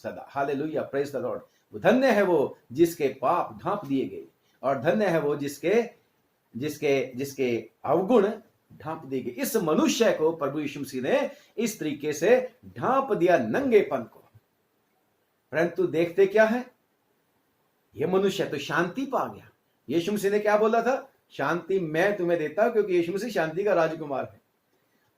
सदा। Hallelujah, praise the Lord. धन्य है वो जिसके पाप ढांप दिए गए, और धन्य है वो जिसके जिसके जिसके अवगुण ढांप दिए गए। इस मनुष्य को प्रभु यीशु मसीह ने इस तरीके से ढांप दिया, नंगेपन को। परंतु देखते क्या है, ये मनुष्य तो शांति पा गया। यीशु मसीह ने क्या बोला था? शांति मैं तुम्हें देता हूं, क्योंकि यीशु मसीह शांति का राजकुमार है।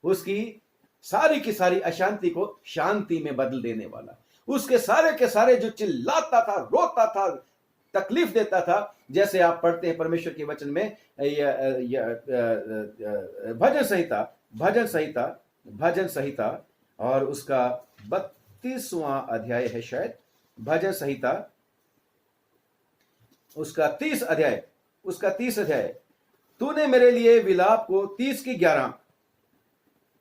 उसकी सारी की सारी अशांति को शांति में बदल देने वाला, उसके सारे के सारे जो चिल्लाता था, रोता था, तकलीफ देता था, जैसे आप पढ़ते हैं परमेश्वर के वचन में, भजन संहिता और उसका 32वां अध्याय है शायद, भजन संहिता उसका 30 अध्याय, तूने मेरे लिए विलाप को 30:11,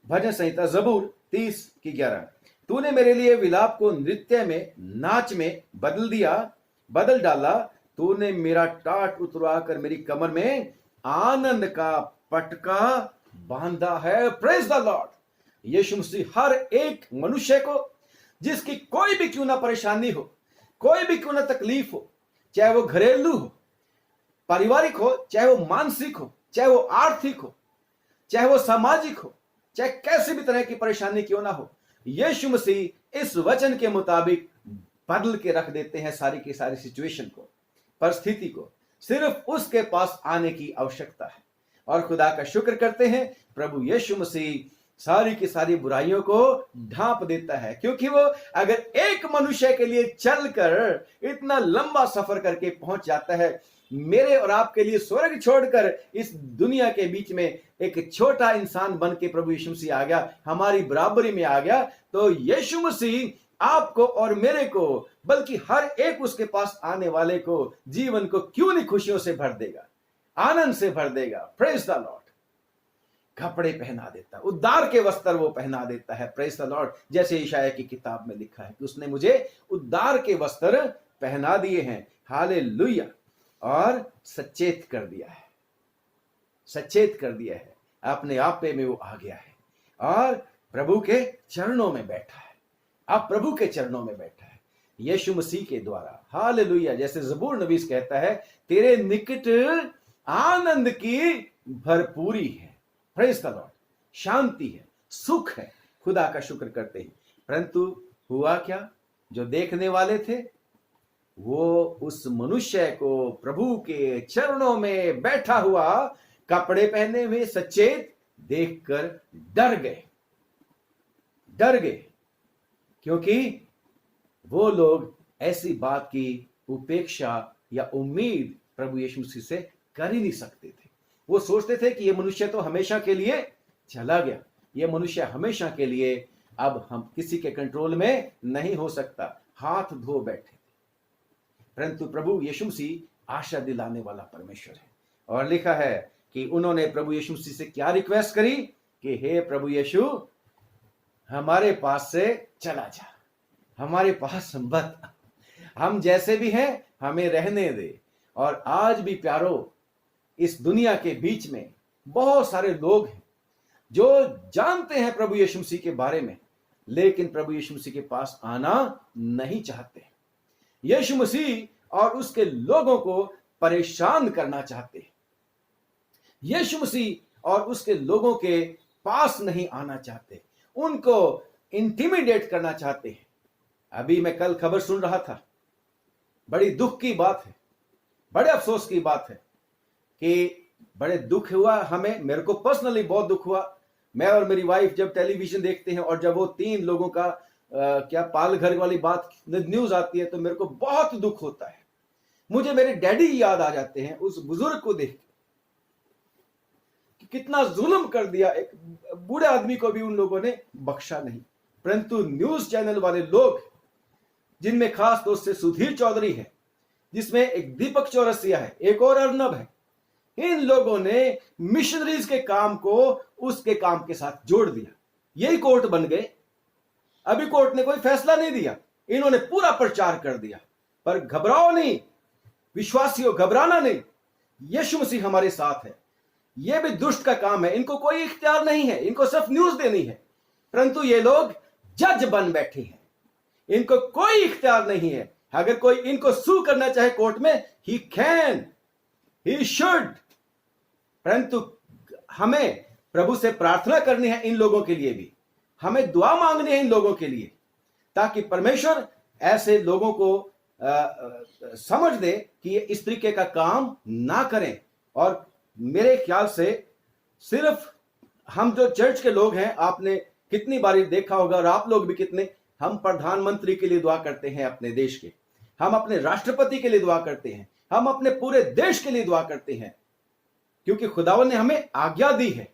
भजन संहिता जबूर 30:11, तूने मेरे लिए विलाप को नृत्य में, नाच में बदल डाला, तूने मेरा टाट उतरवा कर मेरी कमर में आनंद का पटका बांधा है। Praise the Lord. Yeshu Masih हर एक मनुष्य को, जिसकी कोई भी क्यों ना परेशानी हो, कोई भी क्यों ना तकलीफ हो, चाहे वो घरेलू हो, पारिवारिक हो, चाहे वो मानसिक हो, चाहे वो आर्थिक हो, चाहे वो सामाजिक हो, चाहे कैसी भी तरह की परेशानी क्यों ना हो, यीशु मसीह इस वचन के मुताबिक बदल के रख देते हैं सारी की सारी सिचुएशन को, परिस्थिति को। सिर्फ उसके पास आने की आवश्यकता है, और खुदा का शुक्र करते हैं, प्रभु यीशु मसीह सारी की सारी बुराइयों को ढांप देता है। क्योंकि वो अगर एक मनुष्य के लिए चलकर इतना लंबा सफर करके पहुंच जाता है, मेरे और आपके लिए स्वर्ग छोड़कर इस दुनिया के बीच में एक छोटा इंसान बन के प्रभु यीशु मसीह आ गया, हमारी बराबरी में आ गया, तो यीशु मसीह आपको और मेरे को, बल्कि हर एक उसके पास आने वाले को, जीवन को क्यों नहीं खुशियों से भर देगा, आनंद से भर देगा। Praise the Lord. कपड़े पहना देता, उद्धार के वस्त्र वो पहना देता है। Praise the Lord. जैसे यशायाह की किताब में लिखा है कि उसने मुझे उद्धार के वस्त्र पहना दिए हैं। हालेलुया। और सचेत कर दिया है, अपने आप पे में वो आ गया है और प्रभु के चरणों में बैठा है। अब प्रभु के चरणों में बैठा है यीशु मसीह के द्वारा। हालेलुया। जैसे ज़बूर नबी कहता है, तेरे निकट आनंद की भरपूरी है। Praise the Lord. शांति है, सुख है। खुदा का शुक्र करते हैं। परंतु हुआ क्या? जो देखने वाले थे वो उस मनुष्य को प्रभु के चरणों में बैठा हुआ, कपड़े पहने हुए, सचेत देखकर डर गए, क्योंकि वो लोग ऐसी बात की उपेक्षा या उम्मीद प्रभु यीशु मसीह से कर ही नहीं सकते थे। वो सोचते थे कि ये मनुष्य तो हमेशा के लिए चला गया, ये मनुष्य हमेशा के लिए अब हम किसी के कंट्रोल में नहीं हो सकता, हाथ धो बैठे। परंतु प्रभु यीशु मसीह आशा दिलाने वाला परमेश्वर है, और लिखा है कि उन्होंने प्रभु यीशु मसीह से क्या रिक्वेस्ट करी कि हे प्रभु यीशु, हमारे पास से चला जा, हमारे पास मत, हम जैसे भी हैं हमें रहने दे। और आज भी प्यारो, इस दुनिया के बीच में बहुत सारे लोग हैं जो जानते हैं प्रभु यीशु मसीह के बारे में, लेकिन प्रभु यीशु मसीह के पास आना नहीं चाहते। यीशु मसीह और उसके लोगों को परेशान करना चाहते हैं। यीशु मसीह और उसके लोगों के पास नहीं आना चाहते, उनको इंटिमिडेट करना चाहते हैं। अभी मैं कल खबर सुन रहा था, बड़ी दुख की बात है, बड़े अफसोस की बात है कि बड़े दुख हुआ हमें, मेरे को पर्सनली बहुत दुख हुआ। मैं और मेरी वाइफ जब टेलीविजन देखते हैं और जब वो 3 लोगों का क्या पाल घर वाली बात न्यूज आती है, तो मेरे को बहुत दुख होता है। मुझे मेरे डैडी याद आ जाते हैं उस बुजुर्ग को देख के। कि कितना जुल्म कर दिया, एक बूढ़े आदमी को भी उन लोगों ने बख्शा नहीं। परंतु न्यूज चैनल वाले लोग, जिनमें खास तौर से सुधीर चौधरी है, जिसमें एक दीपक चौरसिया है, एक और अर्नब है, इन लोगों ने मिशनरीज के काम को उसके काम के साथ जोड़ दिया। यही कोर्ट बन गए। अभी कोर्ट ने कोई फैसला नहीं दिया, इन्होंने पूरा प्रचार कर दिया। पर घबराओ नहीं विश्वासियों, घबराना नहीं, यीशु मसीह हमारे साथ है। यह भी दुष्ट का काम है, इनको कोई इख्तियार नहीं है, इनको सिर्फ न्यूज देनी है। परंतु ये लोग जज बन बैठे हैं, इनको कोई इख्तियार नहीं है। अगर कोई इनको सू करना चाहे कोर्ट में, ही कैन, ही शुड। परंतु हमें प्रभु से प्रार्थना करनी है इन लोगों के लिए भी, हमें दुआ मांगनी है इन लोगों के लिए, ताकि परमेश्वर ऐसे लोगों को समझ दे कि ये इस तरीके का काम ना करें। और मेरे ख्याल से सिर्फ हम जो चर्च के लोग हैं, आपने कितनी बारी देखा होगा, और आप लोग भी कितने, हम प्रधानमंत्री के लिए दुआ करते हैं अपने देश के, हम अपने राष्ट्रपति के लिए दुआ करते हैं, हम अपने पूरे देश के लिए दुआ करते हैं, क्योंकि खुदावन ने हमें आज्ञा दी है,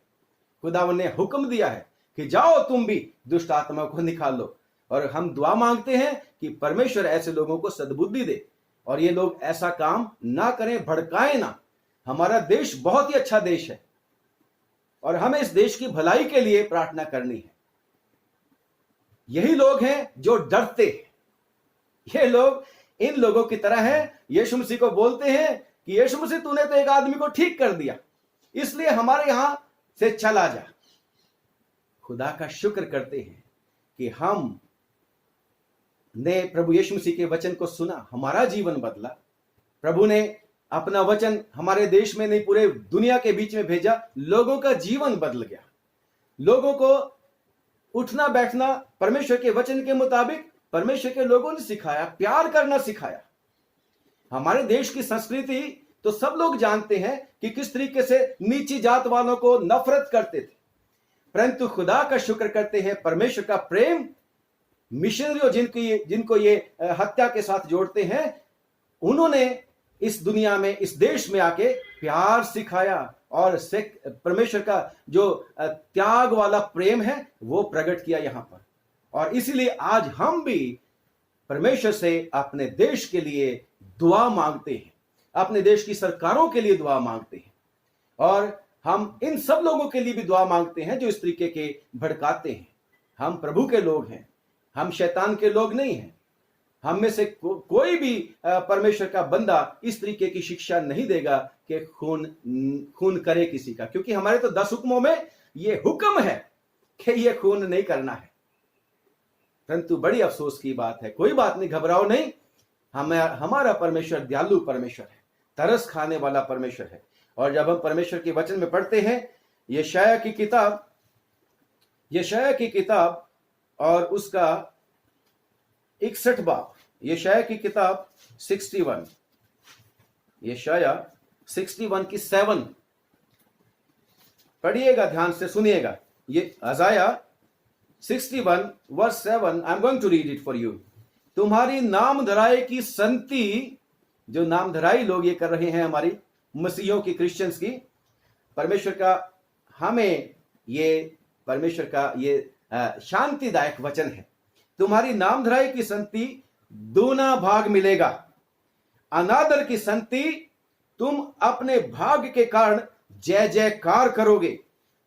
खुदावन ने हुक्म दिया है कि जाओ तुम भी दुष्ट आत्मा को निकाल लो। और हम दुआ मांगते हैं कि परमेश्वर ऐसे लोगों को सद्बुद्धि दे और ये लोग ऐसा काम ना करें, भड़काएं ना। हमारा देश बहुत ही अच्छा देश है और हमें इस देश की भलाई के लिए प्रार्थना करनी है। यही लोग हैं जो डरते हैं। ये लोग इन लोगों की तरह हैं, यीशु मसीह को बोलते हैं कि यीशु मसीह तूने तो एक आदमी को ठीक कर दिया, इसलिए हमारे यहां से चला जा। खुदा का शुक्र करते हैं कि हम ने प्रभु यीशु मसीह के वचन को सुना, हमारा जीवन बदला। प्रभु ने अपना वचन हमारे देश में नहीं, पूरे दुनिया के बीच में भेजा, लोगों का जीवन बदल गया। लोगों को उठना बैठना परमेश्वर के वचन के मुताबिक परमेश्वर के लोगों ने सिखाया, प्यार करना सिखाया। हमारे देश की संस्कृति तो सब लोग जानते हैं कि किस तरीके से नीची जात वालों को नफरत करते थे, परंतु खुदा का शुक्र करते हैं परमेश्वर का प्रेम, मिशनरियों जिनको ये हत्या के साथ जोड़ते हैं, उन्होंने इस दुनिया में, इस देश में आके प्यार सिखाया और परमेश्वर का जो त्याग वाला प्रेम है वो प्रकट किया यहां पर। और इसीलिए आज हम भी परमेश्वर से अपने देश के लिए दुआ मांगते हैं, अपने देश की सरकारों के लिए दुआ मांगते हैं, और हम इन सब लोगों के लिए भी दुआ मांगते हैं जो इस तरीके के भड़काते हैं। हम प्रभु के लोग हैं, हम शैतान के लोग नहीं हैं। हम में से कोई भी परमेश्वर का बंदा इस तरीके की शिक्षा नहीं देगा कि खून करे किसी का, क्योंकि हमारे तो 10 हुक्मों में ये हुक्म है कि ये खून नहीं करना है। परंतु बड़ी अफसोस की बात है, कोई बात नहीं, घबराओ नहीं, हमारा परमेश्वर दयालु परमेश्वर है, तरस खाने वाला परमेश्वर है। और जब हम परमेश्वर के वचन में पढ़ते हैं यशायाह की किताब और उसका 61 बाब, यशायाह की किताब 61, यशायाह 61 की 7 पढ़िएगा, ध्यान से सुनिएगा। ये अजाया 61 verse 7, I am going to read it for you. तुम्हारी नाम धराई की संति, जो नाम धराई लोग ये कर रहे हैं हमारी मसीहियों की, क्रिश्चियंस की, परमेश्वर का हमें ये परमेश्वर का ये शांतिदायक वचन है। तुम्हारी नाम धराई की संति दूना भाग मिलेगा, अनादर की संति तुम अपने भाग के कारण जय जयकार करोगे,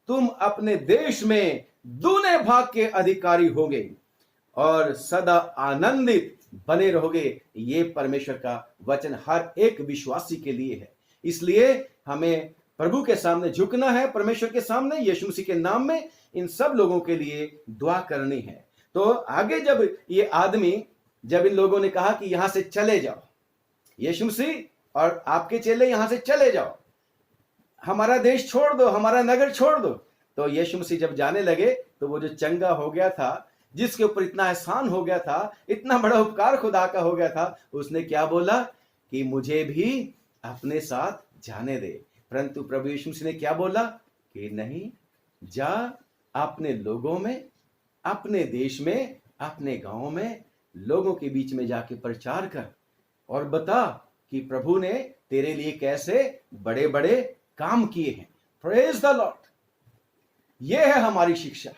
तुम अपने देश में दूने भाग के अधिकारी होगे और सदा आनंदित बने रहोगे। ये परमेश्वर का वचन हर एक विश्वासी के लिए है। इसलिए हमें प्रभु के सामने झुकना है, परमेश्वर के सामने, यीशु मसीह के नाम में इन सब लोगों के लिए दुआ करनी है। तो आगे जब ये आदमी, जब इन लोगों ने कहा कि यहां से चले जाओ, यीशु मसीह और आपके चेले यहां से चले जाओ, हमारा देश छोड़ दो, हमारा नगर छोड़ दो, तो यीशु मसीह जब जाने लगे तो वो जो चंगा हो गया था, जिसके ऊपर इतना एहसान हो गया था, इतना बड़ा उपकार खुदा का हो गया था, उसने क्या बोला कि मुझे भी अपने साथ जाने दे। परंतु प्रभु यीशु मसीह ने क्या बोला कि नहीं, जा अपने लोगों में, अपने देश में, अपने गांव में, लोगों के बीच में जाके प्रचार कर और बता कि प्रभु ने तेरे लिए कैसे बड़े बड़े काम किए हैं। Praise the Lord. ये है हमारी शिक्षा,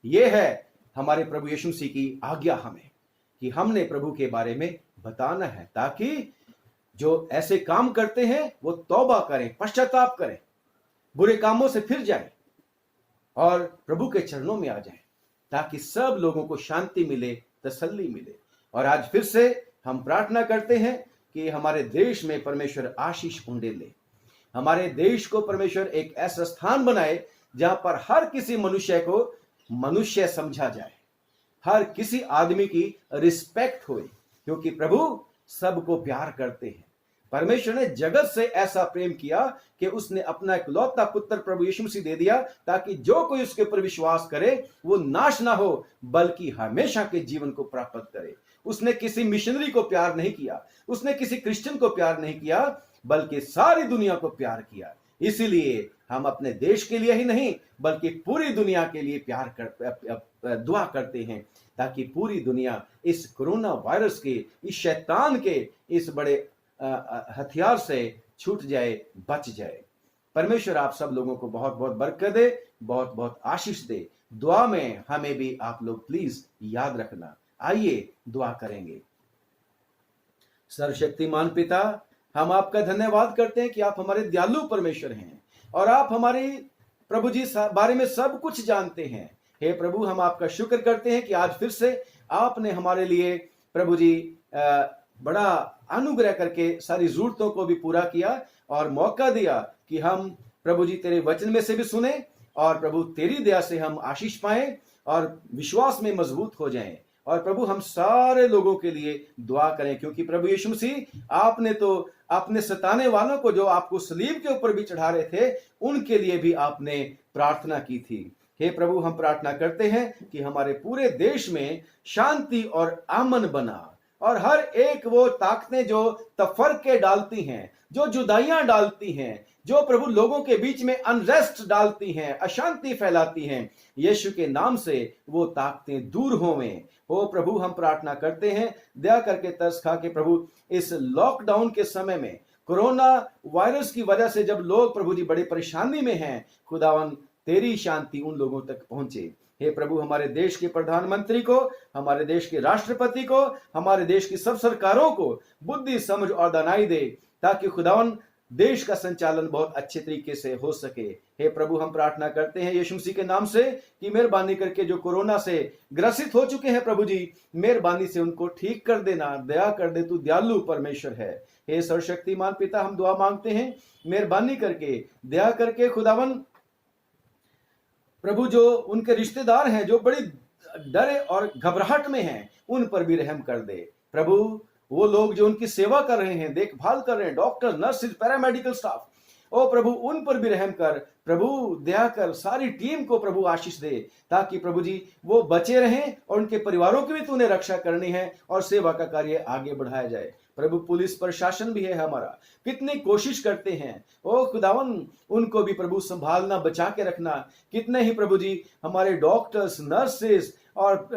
ये है हमारे प्रभु यीशु मसीह की आज्ञा हमें कि हमने प्रभु के बारे में बताना है, ताकि जो ऐसे काम करते हैं वो तौबा करें, पश्चाताप करें, बुरे कामों से फिर जाएं और प्रभु के चरणों में आ जाएं, ताकि सब लोगों को शांति मिले, तसल्ली मिले। और आज फिर से हम प्रार्थना करते हैं कि हमारे देश में परमेश्वर आशीष उंडेले, हमारे देश को परमेश्वर एक ऐसा स्थान बनाए जहां पर हर किसी मनुष्य को मनुष्य समझा जाए, हर किसी आदमी की रिस्पेक्ट होए, क्योंकि प्रभु सबको प्यार करते हैं। परमेश्वर ने जगत से ऐसा प्रेम किया कि उसने अपना इकलौता पुत्र प्रभु यीशु मसीह दे दिया, ताकि जो कोई उसके ऊपर विश्वास करे वो नाश ना हो बल्कि हमेशा के जीवन को प्राप्त करे। उसने किसी मिशनरी को प्यार नहीं किया, उसने किसी क्रिश्चियन को प्यार नहीं किया, बल्कि सारी दुनिया को प्यार किया। इसीलिए हम अपने देश के लिए ही नहीं बल्कि पूरी दुनिया के लिए दुआ करते हैं, ताकि पूरी दुनिया इस कोरोना वायरस के, इस शैतान के इस बड़े हथियार से छूट जाए, बच जाए। परमेश्वर आप सब लोगों को बहुत बहुत बरकत दे, बहुत बहुत आशीष दे। दुआ में हमें भी आप लोग प्लीज याद रखना। आइए दुआ करेंगे। सर्वशक्तिमान पिता, हम आपका धन्यवाद करते हैं कि आप हमारे दयालु परमेश्वर हैं और आप हमारे प्रभु जी बारे में सब कुछ जानते हैं। हे प्रभु, हम आपका शुक्र करते हैं कि आज फिर से आपने हमारे लिए प्रभु जी बड़ा अनुग्रह करके सारी जरूरतों को भी पूरा किया और मौका दिया कि हम प्रभु जी तेरे वचन में से भी सुने और प्रभु तेरी दया से हम आशीष पाएं और विश्वास में मजबूत हो जाएं। और प्रभु हम सारे लोगों के लिए दुआ करें, क्योंकि प्रभु यीशु मसीह आपने तो अपने सताने वालों को जो आपको सलीब के ऊपर भी चढ़ा रहे थे उनके लिए भी आपने प्रार्थना की थी। हे प्रभु, हम प्रार्थना करते हैं कि हमारे पूरे देश में शांति और अमन बना और हर एक वो ताकतें जो तफरके डालती हैं, जो जुदाइयां डालती हैं, जो प्रभु लोगों के बीच में अनरेस्ट डालती हैं, अशांति फैलाती हैं, यीशु के नाम से वो ताकतें दूर होवें। ओ प्रभु, हम प्रार्थना करते हैं, दया करके तरस खा के प्रभु इस लॉकडाउन के समय में, कोरोना वायरस की वजह से जब लोग प्रभु जी बड़ी परेशानी में हैं, खुदावन तेरी शांति उन लोगों तक पहुंचे। हे प्रभु, हमारे देश के प्रधानमंत्री को, हमारे देश के राष्ट्रपति को, हमारे देश की सब सरकारों को बुद्धि, समझ और दानाई दे, ताकि खुदावन देश का संचालन बहुत अच्छे तरीके से हो सके। हे प्रभु, हम प्रार्थना करते हैं यीशु मसीह के नाम से कि मेहरबानी करके जो कोरोना से ग्रसित हो चुके हैं प्रभु जी, मेहरबानी से उनको ठीक कर देना, दया कर दे, तू दयालु परमेश्वर है। हे सर्वशक्तिमान पिता, हम दुआ मांगते हैं, मेहरबानी करके, दया करके खुदावन प्रभु जो उनके रिश्तेदार हैं जो बड़ी डरे और घबराहट में हैं, उन पर भी रहम कर दे। प्रभु वो लोग जो उनकी सेवा कर रहे हैं, देखभाल कर रहे हैं, डॉक्टर, नर्सेज, पैरामेडिकल स्टाफ, ओ प्रभु उन पर भी रहम कर। प्रभु दया कर, सारी टीम को प्रभु आशीष दे, ताकि प्रभु जी वो बचे रहें और उनके परिवारों की भी तूने रक्षा करनी है और सेवा का कार्य आगे बढ़ाया जाए। प्रभु पुलिस प्रशासन भी है हमारा, कितनी कोशिश करते हैं, ओ खुदावन उनको भी प्रभु संभालना, बचा के रखना। कितने ही प्रभु जी हमारे डॉक्टर्स, नर्सेस और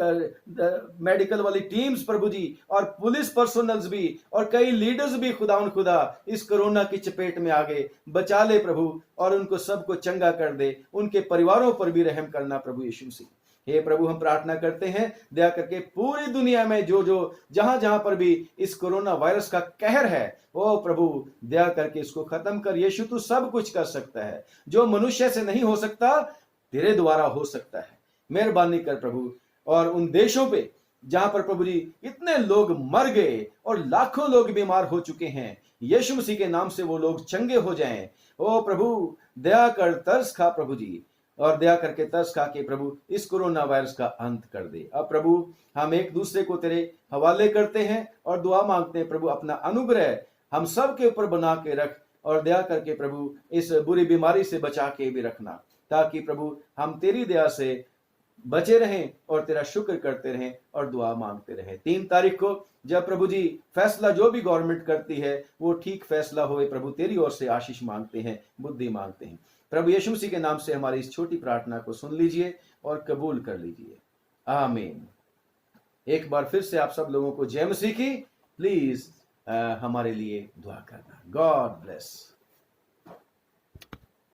मेडिकल वाली टीम्स प्रभु जी और पुलिस पर्सनल्स भी और कई लीडर्स भी खुदावन खुदा इस कोरोना की चपेट में आ गए। बचा ले प्रभु और उनको सबको चंगा कर दे, उनके परिवारों पर भी रहम करना प्रभु यीशु मसीह। हे प्रभु, हम प्रार्थना करते हैं, दया करके पूरी दुनिया में जो जो जहां जहां पर भी इस कोरोना वायरस का कहर है, ओ प्रभु दया करके इसको खत्म कर। यीशु तू सब कुछ कर सकता है, जो मनुष्य से नहीं हो सकता तेरे द्वारा हो सकता है। मेहरबानी कर प्रभु, और उन देशों पे जहां पर प्रभु जी इतने लोग मर गए और लाखों लोग बीमार हो चुके हैं, यीशु मसीह के नाम से वो लोग चंगे हो जाएं। ओ प्रभु दया कर, तरस खा प्रभु जी, और दया करके तरस खा के प्रभु इस कोरोना वायरस का अंत कर दे। अब प्रभु हम एक दूसरे को तेरे हवाले करते हैं और दुआ मांगते हैं प्रभु, अपना अनुग्रह हम सब के ऊपर बना के रख और दया करके प्रभु इस बुरी बीमारी से बचा के भी रखना, ताकि प्रभु हम तेरी दया से बचे रहें और तेरा शुक्र करते रहें और दुआ मांगते रहें। 3 तारीख को जब प्रभु जी फैसला जो भी गवर्नमेंट करती है वो ठीक फैसला होए, प्रभु तेरी ओर से आशीष मांगते हैं, बुद्धि मांगते हैं। प्रभु यीशु मसीह के नाम से हमारी इस छोटी प्रार्थना को सुन लीजिए और कबूल कर लीजिए, आमीन। एक बार फिर से आप सब लोगों को जय मसीह की। प्लीज हमारे लिए दुआ करना। God bless.